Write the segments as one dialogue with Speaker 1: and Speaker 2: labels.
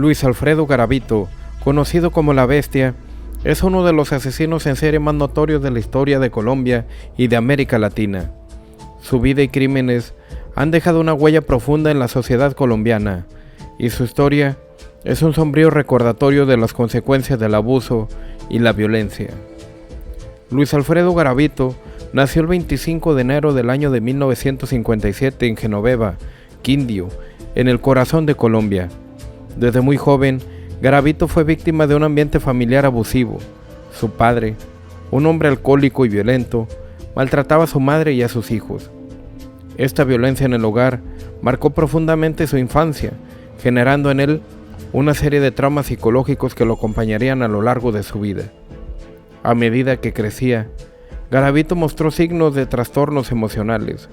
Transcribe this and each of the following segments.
Speaker 1: Luis Alfredo Garavito, conocido como La Bestia, es uno de los asesinos en serie más notorios de la historia de Colombia y de América Latina. Su vida y crímenes han dejado una huella profunda en la sociedad colombiana, y su historia es un sombrío recordatorio de las consecuencias del abuso y la violencia. Luis Alfredo Garavito nació el 25 de enero del año de 1957 en Genoveva, Quindío, en el corazón de Colombia. Desde muy joven, Garavito fue víctima de un ambiente familiar abusivo. Su padre, un hombre alcohólico y violento, maltrataba a su madre y a sus hijos. Esta violencia en el hogar marcó profundamente su infancia, generando en él una serie de traumas psicológicos que lo acompañarían a lo largo de su vida. A medida que crecía, Garavito mostró signos de trastornos emocionales.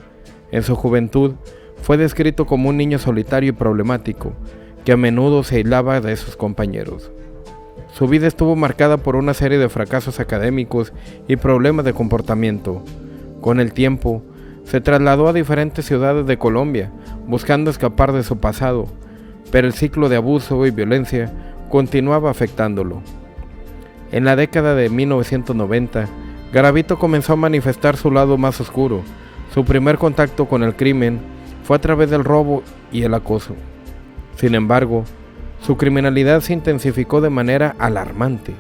Speaker 1: En su juventud, fue descrito como un niño solitario y problemático, que a menudo se aislaba de sus compañeros. Su vida estuvo marcada por una serie de fracasos académicos y problemas de comportamiento. Con el tiempo, se trasladó a diferentes ciudades de Colombia, buscando escapar de su pasado, pero el ciclo de abuso y violencia continuaba afectándolo. En la década de 1990, Garavito comenzó a manifestar su lado más oscuro. Su primer contacto con el crimen fue a través del robo y el acoso. Sin embargo, su criminalidad se intensificó de manera alarmante.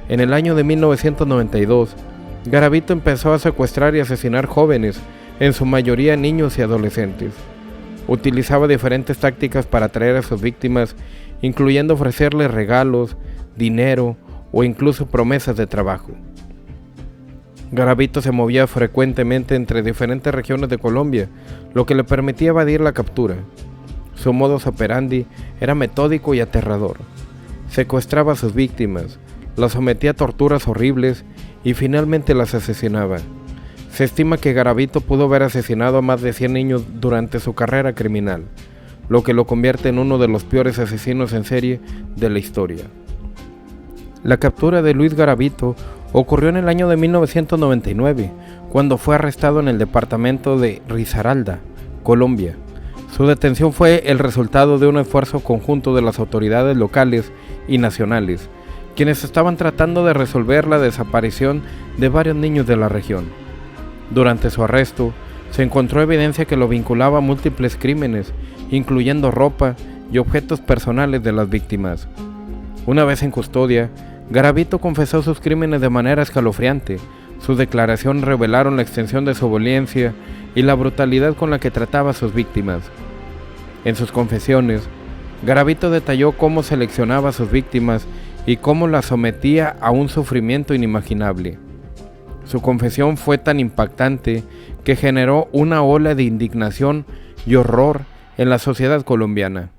Speaker 1: En el año de 1992, Garavito empezó a secuestrar y asesinar jóvenes, en su mayoría niños y adolescentes. Utilizaba diferentes tácticas para atraer a sus víctimas, incluyendo ofrecerles regalos, dinero o incluso promesas de trabajo. Garavito se movía frecuentemente entre diferentes regiones de Colombia, lo que le permitía evadir la captura. Su modus operandi era metódico y aterrador. Secuestraba a sus víctimas, las sometía a torturas horribles y finalmente las asesinaba. Se estima que Garavito pudo haber asesinado a más de 100 niños durante su carrera criminal, lo que lo convierte en uno de los peores asesinos en serie de la historia. La captura de Luis Garavito ocurrió en el año de 1999, cuando fue arrestado en el departamento de Risaralda, Colombia. Su detención fue el resultado de un esfuerzo conjunto de las autoridades locales y nacionales, quienes estaban tratando de resolver la desaparición de varios niños de la región. Durante su arresto, se encontró evidencia que lo vinculaba a múltiples crímenes, incluyendo ropa y objetos personales de las víctimas. Una vez en custodia, Garavito confesó sus crímenes de manera escalofriante. Sus declaraciones revelaron la extensión de su violencia y la brutalidad con la que trataba a sus víctimas. En sus confesiones, Garavito detalló cómo seleccionaba a sus víctimas y cómo las sometía a un sufrimiento inimaginable. Su confesión fue tan impactante que generó una ola de indignación y horror en la sociedad colombiana.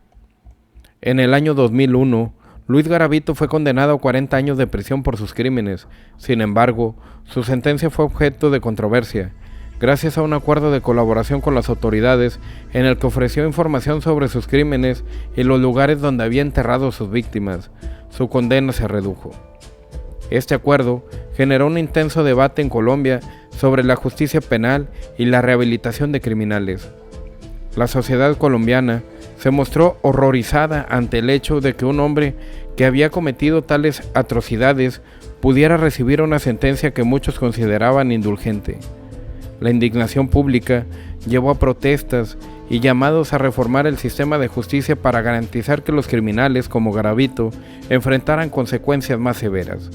Speaker 1: En el año 2001, Luis Garavito fue condenado a 40 años de prisión por sus crímenes. Sin embargo, su sentencia fue objeto de controversia, gracias a un acuerdo de colaboración con las autoridades en el que ofreció información sobre sus crímenes y los lugares donde había enterrado a sus víctimas. Su condena se redujo. Este acuerdo generó un intenso debate en Colombia sobre la justicia penal y la rehabilitación de criminales. La sociedad colombiana se mostró horrorizada ante el hecho de que un hombre que había cometido tales atrocidades pudiera recibir una sentencia que muchos consideraban indulgente. La indignación pública llevó a protestas y llamados a reformar el sistema de justicia para garantizar que los criminales como Garavito enfrentaran consecuencias más severas.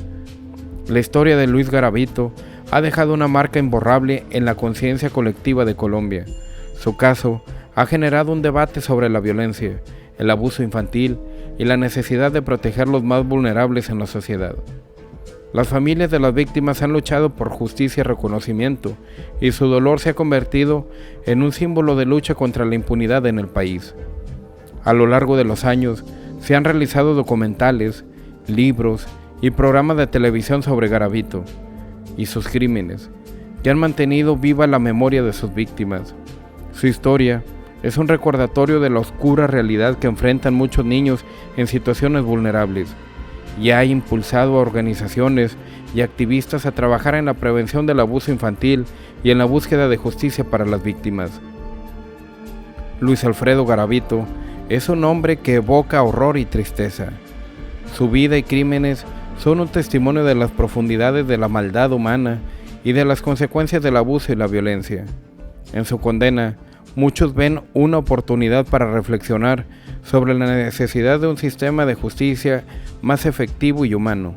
Speaker 1: La historia de Luis Garavito ha dejado una marca imborrable en la conciencia colectiva de Colombia. Su caso ha generado un debate sobre la violencia, el abuso infantil y la necesidad de proteger los más vulnerables en la sociedad. Las familias de las víctimas han luchado por justicia y reconocimiento, y su dolor se ha convertido en un símbolo de lucha contra la impunidad en el país. A lo largo de los años, se han realizado documentales, libros y programas de televisión sobre Garavito y sus crímenes, que han mantenido viva la memoria de sus víctimas. Su historia es un recordatorio de la oscura realidad que enfrentan muchos niños en situaciones vulnerables, y ha impulsado a organizaciones y activistas a trabajar en la prevención del abuso infantil y en la búsqueda de justicia para las víctimas. Luis Alfredo Garavito Es un hombre que evoca horror y tristeza. Su vida y crímenes son un testimonio de las profundidades de la maldad humana y de las consecuencias del abuso y la violencia. En su condena, muchos ven una oportunidad para reflexionar sobre la necesidad de un sistema de justicia más efectivo y humano,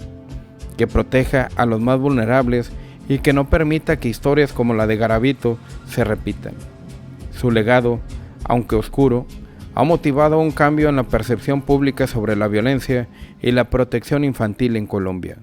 Speaker 1: que proteja a los más vulnerables y que no permita que historias como la de Garavito se repitan. Su legado, aunque oscuro, ha motivado un cambio en la percepción pública sobre la violencia y la protección infantil en Colombia.